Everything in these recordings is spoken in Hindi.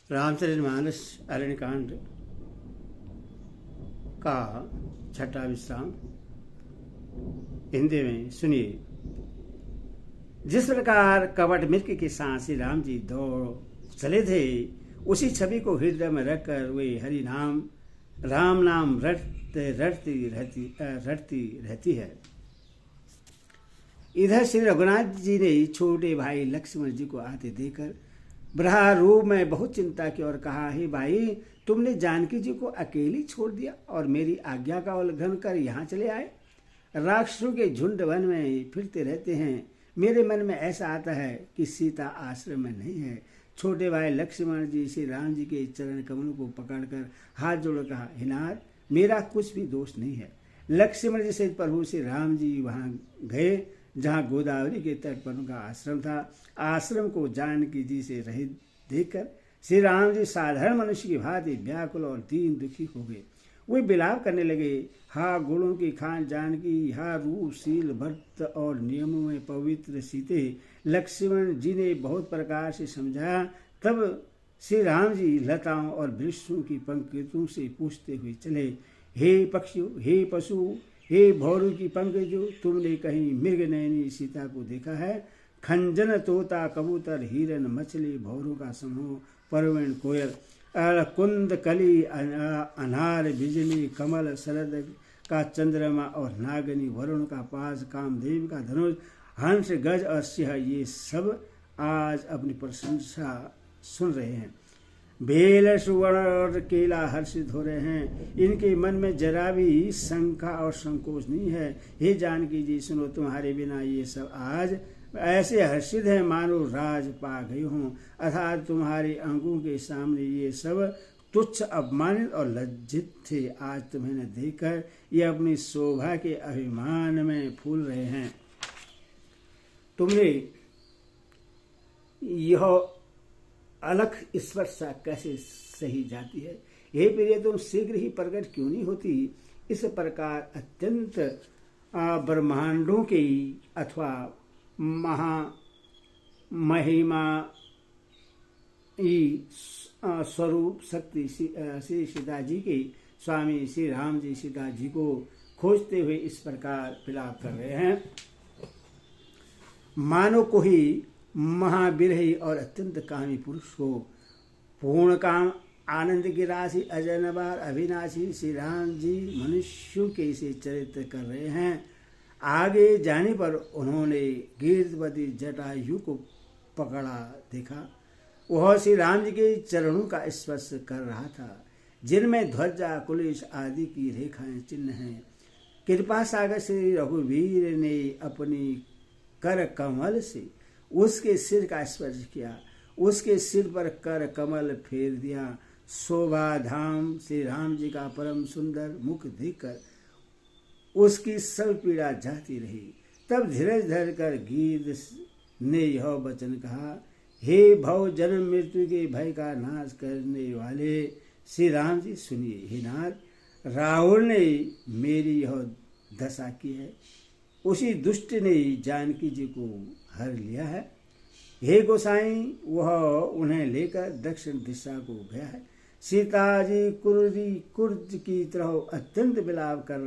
रामचरितमानस अरण्यकांड का छठा विश्राम हिंदी में सुनिए। जिस प्रकार कवट मृग के साथ श्री राम जी दौड़ चले थे, उसी छवि को हृदय में रखकर वे हरि नाम राम नाम रटती रहती है। इधर श्री रघुनाथ जी ने छोटे भाई लक्ष्मण जी को आते देखकर ब्रहा रूप में बहुत चिंता की और कहा, हे भाई, तुमने जानकी जी को अकेली छोड़ दिया और मेरी आज्ञा का उल्लंघन कर यहाँ चले आए। राक्षसों के झुंड वन में फिरते रहते हैं। मेरे मन में ऐसा आता है कि सीता आश्रम में नहीं है। छोटे भाई लक्ष्मण जी श्री राम जी के चरण कमलों को पकड़कर हाथ जोड़ कहा, हे नाथ, मेरा कुछ भी दोष नहीं है। लक्ष्मण जी से प्रभु श्री राम जी वहाँ गए जहाँ गोदावरी के तट पर उनका आश्रम था। आश्रम को जानकी जी से रहित देखकर श्री राम जी साधारण मनुष्य की भांति व्याकुल और दीन दुखी हो गए। वे विलाप करने लगे, हा गुणों की खान जानकी, हा रूपशील भक्त और नियमों में पवित्र सीते। लक्ष्मण जी ने बहुत प्रकार से समझाया। तब श्री राम जी लताओं और वृक्षों की पंक्तियों से पूछते हुए चले, हे पक्षियों, हे पशु, हे भौरू की पंकजों, तुमने कहीं मृग नयनी सीता को देखा है? खंजन, तोता, कबूतर, हिरन, मछली, भौरों का समूह, परवीण, कोयल, कुंद, कली, अनार, बिजली, कमल, शरद का चंद्रमा और नागनी, वरुण का पास, कामदेव का धनुष, हंस, गज और सिंह, ये सब आज अपनी प्रशंसा सुन रहे हैं। बेल, सुवर्ण और केला हर्षित हो रहे हैं। इनके मन में जरा भी शंका और संकोच नहीं है। हे जानकी जी, सुनो, तुम्हारे बिना ये सब आज ऐसे हर्षित हैं मानो राज पा गई हों। अर्थात तुम्हारे अंगों के सामने ये सब तुच्छ, अपमानित और लज्जित थे। आज तुम्हें देखकर ये अपनी शोभा के अभिमान में फूल रहे हैं। तुमने यह अलख स्पर्शा कैसे सही जाती है? हे प्रिय, तुम शीघ्र ही प्रकट क्यों नहीं होती? इस प्रकार अत्यंत ब्रह्मांडों के अथवा महिमा स्वरूप शक्ति श्री सीता जी के स्वामी श्री राम जी सीता जी को खोजते हुए इस प्रकार विलाप कर रहे हैं, मानो कोई महाविरही और अत्यंत कामी पुरुष को। पूर्ण काम, आनंद की राशि, अजनबार, अविनाशी श्री राम जी मनुष्यों के से चरित्र कर रहे हैं। आगे जाने पर उन्होंने गिरवती जटायु को पकड़ा देखा। वह श्री राम जी के चरणों का स्पर्श कर रहा था, जिनमें ध्वजा, कुलिश आदि की रेखाएं चिन्ह हैं। कृपा सागर श्री रघुवीर ने अपनी कर कमल से उसके सिर का स्पर्श किया, उसके सिर पर कर कमल फेर दिया। शोभा धाम श्री राम जी का परम सुंदर मुख देखकर उसकी सब पीड़ा जाती रही। तब धीरज धर कर गीत ने यह वचन कहा, हे भव जन्म मृत्यु के भय का नाश करने वाले श्री राम जी, सुनिए। हे नाथ, राहुल ने मेरी यह दशा की है। उसी दुष्ट ने जानकी जी को हर लिया है। हे गोसाई, वह उन्हें लेकर दक्षिण दिशा को गया है। सीता जी कुर्द की तरह अत्यंत विलाप कर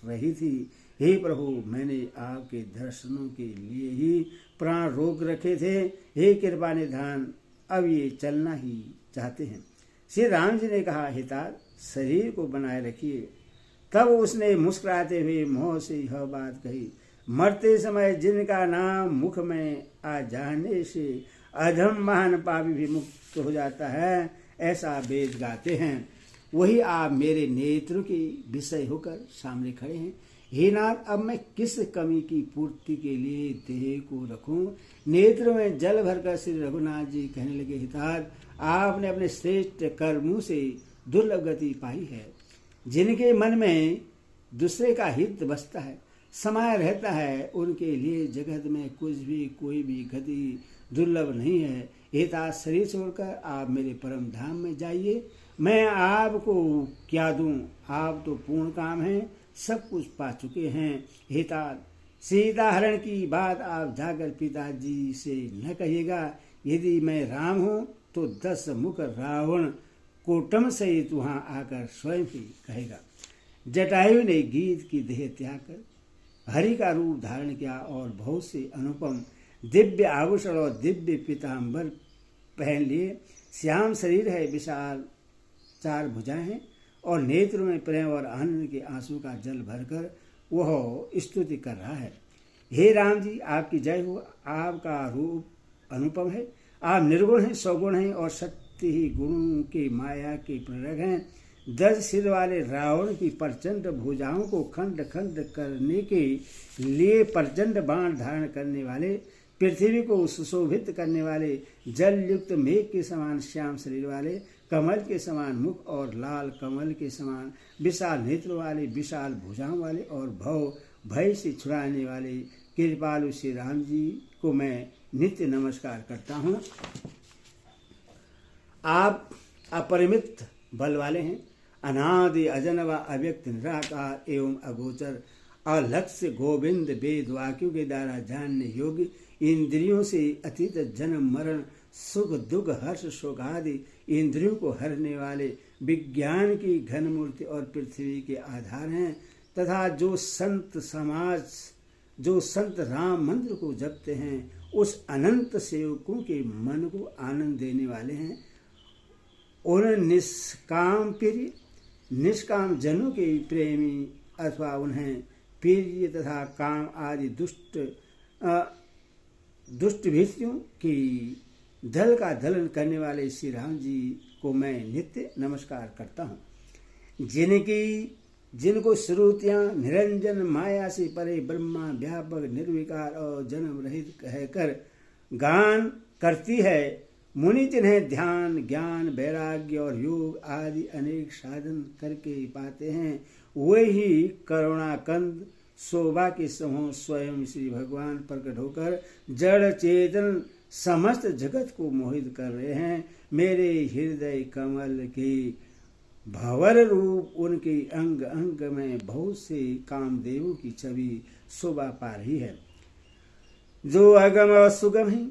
रही थी। हे प्रभु, मैंने आपके दर्शनों के लिए ही प्राण रोक रखे थे। हे कृपा निधान, अब ये चलना ही चाहते हैं। श्री राम जी ने कहा, हितात, शरीर को बनाए रखिए। तब उसने मुस्कुराते हुए मोह से यह बात कही, मरते समय जिनका नाम मुख में आ जाने से अधम महान पापी भी मुक्त हो जाता है, ऐसा वेद गाते हैं। वही आप मेरे नेत्रों के विषय होकर सामने खड़े हैं। हे नाथ, अब मैं किस कमी की पूर्ति के लिए देह को रखूं? नेत्र में जल भरकर श्री रघुनाथ जी कहने लगे, हितात, आपने अपने श्रेष्ठ कर्मों से दुर्लभ गति पाई है। जिनके मन में दूसरे का हित बसता है, समाय रहता है, उनके लिए जगत में कुछ भी कोई भी गति दुर्लभ नहीं है। हितात, शरीर छोड़कर आप मेरे परम धाम में जाइए। मैं आपको क्या दूं? आप तो पूर्ण काम हैं, सब कुछ पा चुके हैं। हितात, सीता हरण की बात आप जाकर पिताजी से न कहिएगा। यदि मैं राम हूँ तो 10 मुख रावण कोटम सहित वहां आकर स्वयं ही कहेगा। जटायु ने गीत की देह त्याग कर हरि का रूप धारण किया और बहुत से अनुपम दिव्य आभूषण और दिव्य पीताम्बर पहन लिए। श्याम शरीर है, विशाल 4 भुजाएं हैं और नेत्रों में प्रेम और आनंद के आंसू का जल भरकर वह स्तुति कर रहा है। हे राम जी, आपकी जय हो। आपका रूप अनुपम है, आप निर्गुण हैं, सौगुण हैं और सत्य ही गुणों की माया के प्रेरक हैं। 10 सिर वाले रावण की प्रचंड भुजाओं को खंड खंड करने के लिए प्रचंड बाण धारण करने वाले, पृथ्वी को सुशोभित करने वाले, जल युक्त मेघ के समान श्याम शरीर वाले, कमल के समान मुख और लाल कमल के समान विशाल नेत्र वाले, विशाल भुजाओं वाले और भय से छुड़ाने वाले कृपालु श्री राम जी को मैं नित्य नमस्कार करता हूँ। आप अपरिमित बल वाले हैं, अनादि अजनवा अव्यक्त निराकार एवं अगोचर अलक्ष्य गोविंद वेद वाक्यों के द्वारा जानने योग्य, इंद्रियों से अतीत जन्म मरण सुख दुख हर्ष शोक आदि इंद्रियों को हरने वाले, विज्ञान की घन मूर्ति और पृथ्वी के आधार हैं तथा जो संत राम मंत्र को जपते हैं उस अनंत सेवकों के मन को आनंद देने वाले हैं। उन निष्काम जनों के प्रेमी अथवा उन्हें प्रिय तथा काम आदि दुष्ट भीतियों की दल का दलन करने वाले श्री राम जी को मैं नित्य नमस्कार करता हूँ। जिनको श्रुतियाँ निरंजन माया से परे ब्रह्मा व्यापक निर्विकार और जन्म रहित कहकर गान करती है, मुनि जिन्हें ध्यान ज्ञान वैराग्य और योग आदि अनेक साधन करके पाते हैं, वे ही करुणाकंद शोभा के समूह स्वयं श्री भगवान प्रकट होकर जड़ चेतन समस्त जगत को मोहित कर रहे हैं। मेरे हृदय कमल के भंवर रूप उनके अंग अंग में बहुत से कामदेवों की छवि शोभा पा रही है, जो अगम और सुगम है,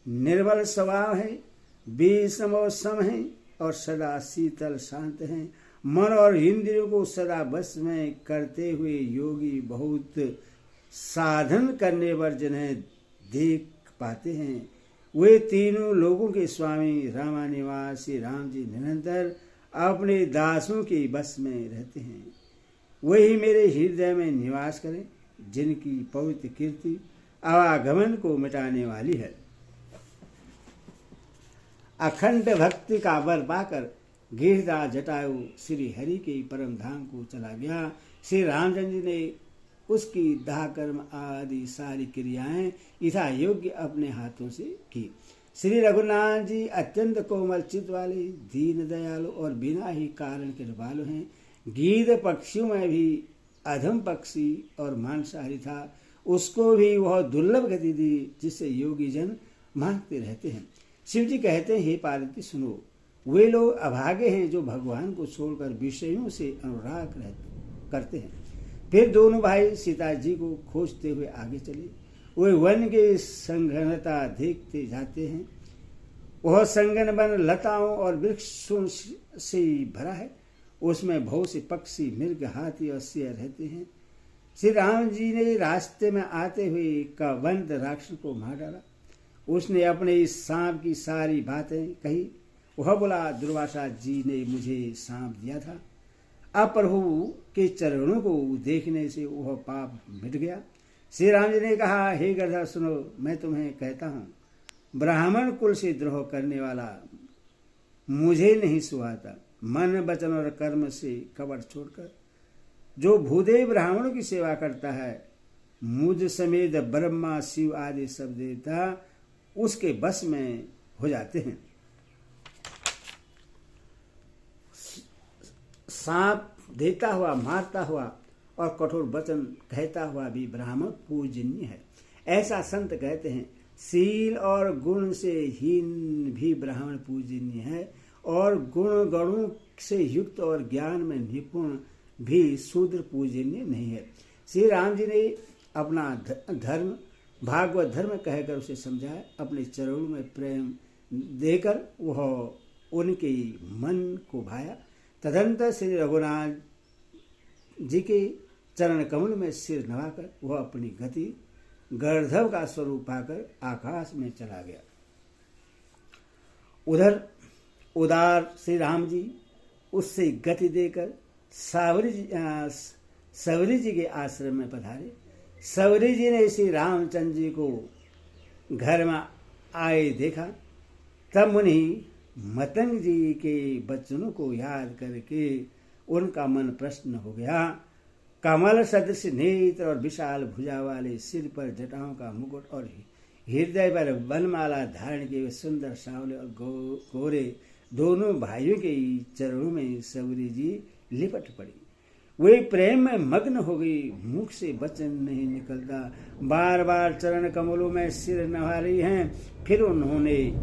निर्मल स्वभाव है, विषम और सम है और सदा शीतल शांत है। मन और इंद्रियों को सदा बस में करते हुए योगी बहुत साधन करने पर जिन्हें देख पाते हैं, वे तीनों लोगों के स्वामी रामानिवासी राम जी निरंतर अपने दासों के बस में रहते हैं। वही मेरे हृदय में निवास करें, जिनकी पवित्र कीर्ति आवागमन को मिटाने वाली है। अखंड भक्ति का बल पाकर गिरधर जटायु श्री हरि के परम धाम को चला गया। श्री रामचंद्र जी ने उसकी दाह कर्म आदि सारी क्रियाएं यथा योग्य अपने हाथों से की। श्री रघुनाथ जी अत्यंत कोमल चित्त वाले, दीन दयालु और बिना ही कारण के कृपालु हैं। गीध पक्षियों में भी अधम पक्षी और मांसाहारी था, उसको भी वह दुर्लभ गति दी जिससे योगी जन मांगते रहते हैं। शिव जी कहते हैं, हे पार्वती सुनो, वे लोग अभागे हैं जो भगवान को छोड़कर विषयों से अनुराग करते हैं। फिर दोनों भाई सीता जी को खोजते हुए आगे चले। वे वन के संघनता देखते जाते हैं। वह संगन वन लताओं और वृक्षों से भरा है, उसमें बहुत से पक्षी मृग हाथी और शेर रहते हैं। श्री राम जी ने रास्ते में आते हुए कबंध राक्षस को मार डाला। उसने अपने इस सांप की सारी बातें कही। वह बोला, दुर्वासा जी ने मुझे सांप दिया था, अब प्रभु के चरणों को देखने से वह पाप मिट गया। श्री राम जी ने कहा, हे गिरधर सुनो, मैं तुम्हें कहता हूँ, ब्राह्मण कुल से द्रोह करने वाला मुझे नहीं सुहाता। मन वचन और कर्म से कपट छोड़कर जो भूदेव ब्राह्मणों की सेवा करता है, मुझ समेत ब्रह्मा शिव आदि सब देवता उसके बस में हो जाते हैं। सांप देता हुआ, मारता हुआ और कठोर वचन कहता हुआ भी ब्राह्मण पूजनीय है, ऐसा संत कहते हैं। शील और गुण से हीन भी ब्राह्मण पूजनीय है और गुण गणों से युक्त और ज्ञान में निपुण भी शूद्र पूजनीय नहीं है। श्री राम जी ने अपना धर्म भागवत धर्म कहकर उसे समझाया। अपने चरणों में प्रेम देकर वह उनके मन को भाया। तदंतर श्री रघुनाथ जी के चरण कमल में सिर नवाकर वह अपनी गति गर्धव का स्वरूप पाकर आकाश में चला गया। उधर उदार श्री राम जी उससे गति देकर सवरी जी के आश्रम में पधारे। सवरी जी ने श्री रामचंद्र जी को घर में आए देखा। तब मुनि मतंग जी के वचनों को याद करके उनका मन प्रसन्न हो गया। कमल सदृश नेत्र और विशाल भुजा वाले सिर पर जटाओं का मुकुट और हृदय पर वनमाला धारण किए सुंदर सांवले और गोरे दोनों भाइयों के चरणों में सवरी जी लिपट पड़ी। वे प्रेम में मग्न हो गई, मुख से वचन नहीं निकलता, बार बार चरण कमलों में सिर नवा रही हैं। फिर उन्होंने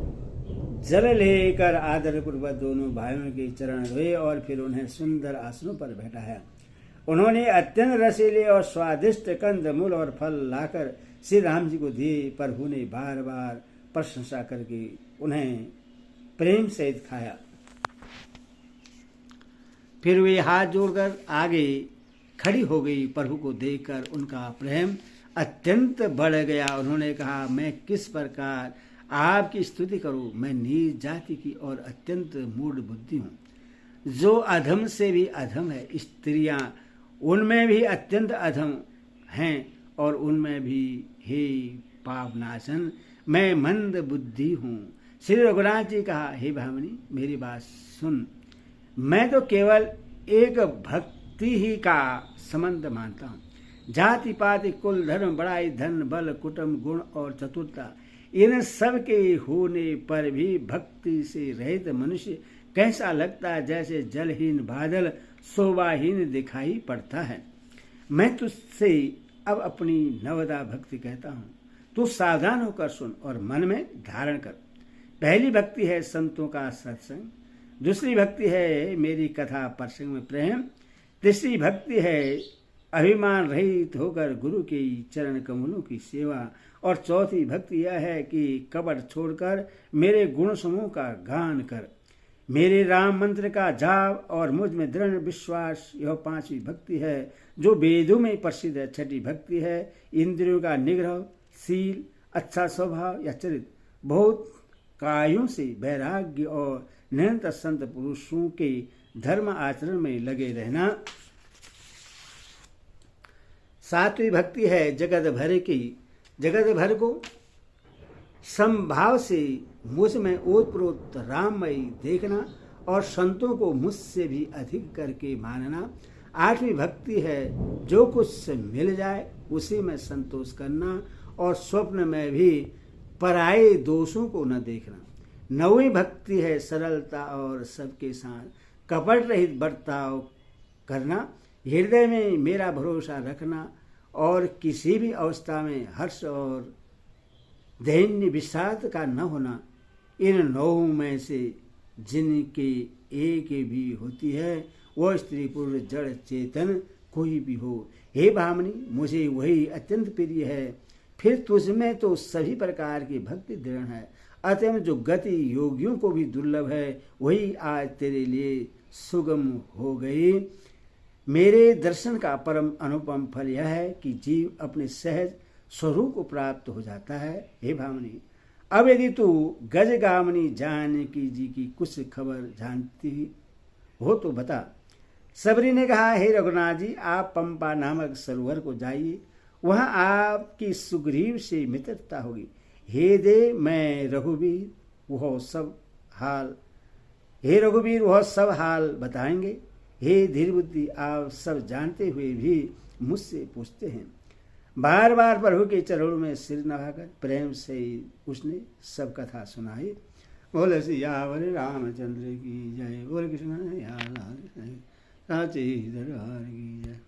जल लेकर आदरपूर्वक दोनों भाइयों के चरण धोए और फिर उन्हें सुंदर आसनों पर बैठाया। उन्होंने अत्यंत रसीले और स्वादिष्ट कंद मूल और फल लाकर श्री राम जी को दिए। प्रभु ने बार बार प्रशंसा करके उन्हें प्रेम सहित खाया। फिर वे हाथ जोड़कर आगे खड़ी हो गई। प्रभु को देखकर उनका प्रेम अत्यंत बढ़ गया। उन्होंने कहा, मैं किस प्रकार आपकी स्तुति करूं। मैं नीच जाति की और अत्यंत मूढ़ बुद्धि हूँ, जो अधम से भी अधम है। स्त्रियां उनमें भी अत्यंत अधम हैं और उनमें भी हे पापनाशन मैं मंद बुद्धि हूँ। श्री रघुनाथ जी कहा, हे भामिनी मेरी बात सुन। मैं तो केवल एक भक्ति ही का संबंध मानता हूँ। जाति पाति कुल धर्म बड़ाई धन बल कुटुंब गुण और चतुरता इन सब के होने पर भी भक्ति से रहित मनुष्य कैसा लगता है, जैसे जलहीन बादल शोभाहीन दिखाई पड़ता है। मैं तुझसे अब अपनी नवदा भक्ति कहता हूँ, तू सावधान होकर सुन और मन में धारण कर। पहली भक्ति है संतों का सत्संग, दूसरी भक्ति है मेरी कथा प्रसंग में प्रेम, तीसरी भक्ति है अभिमान रहित होकर गुरु के चरण कमलों की सेवा, और चौथी भक्ति यह है कि कपट छोड़कर मेरे गुण समूह का गान कर, मेरे राम मंत्र का जाप और मुझ में दृढ़ विश्वास। यह पांचवी भक्ति है जो वेदों में प्रसिद्ध है। छठी भक्ति है इंद्रियों का निग्रह, शील, अच्छा स्वभाव या चरित्र, बहुत कायों से वैराग्य और निरंतर संत पुरुषों के धर्म आचरण में लगे रहना। सातवीं भक्ति है जगत भर को समभाव से मुझ में ओतप्रोत राममयी देखना और संतों को मुझसे भी अधिक करके मानना। आठवीं भक्ति है जो कुछ मिल जाए उसी में संतोष करना और स्वप्न में भी पराये दोषों को न देखना। नौवीं भक्ति है सरलता और सबके साथ कपट रहित बर्ताव करना, हृदय में मेरा भरोसा रखना और किसी भी अवस्था में हर्ष और दैन्य विषाद का न होना। इन नौ में से जिनके एक भी होती है वह स्त्री पुरुष जड़ चेतन कोई भी हो। हे भामिनी मुझे वही अत्यंत प्रिय है। फिर तुझमें तो सभी प्रकार की भक्ति दृढ़ है, अतः जो गति योगियों को भी दुर्लभ है वही आज तेरे लिए सुगम हो गई। मेरे दर्शन का परम अनुपम फल यह है कि जीव अपने सहज स्वरूप को प्राप्त हो जाता है। हे भामिनी अब यदि तू गजगामिनी जानकी जी की कुछ खबर जानती हो तो बता। सबरी ने कहा, हे रघुनाथ जी आप पंपा नामक सरोवर को जाइए, वहां आपकी सुग्रीव से मित्रता होगी। हे रघुवीर वह सब हाल बताएंगे। हे धीर बुद्धि आप सब जानते हुए भी मुझसे पूछते हैं। बार बार प्रभु के चरणों में सिर नवाकर प्रेम से उसने सब कथा सुनाई। बोले सियावर रामचंद्र की जय, बोल कृष्ण साचे दरबार की जय।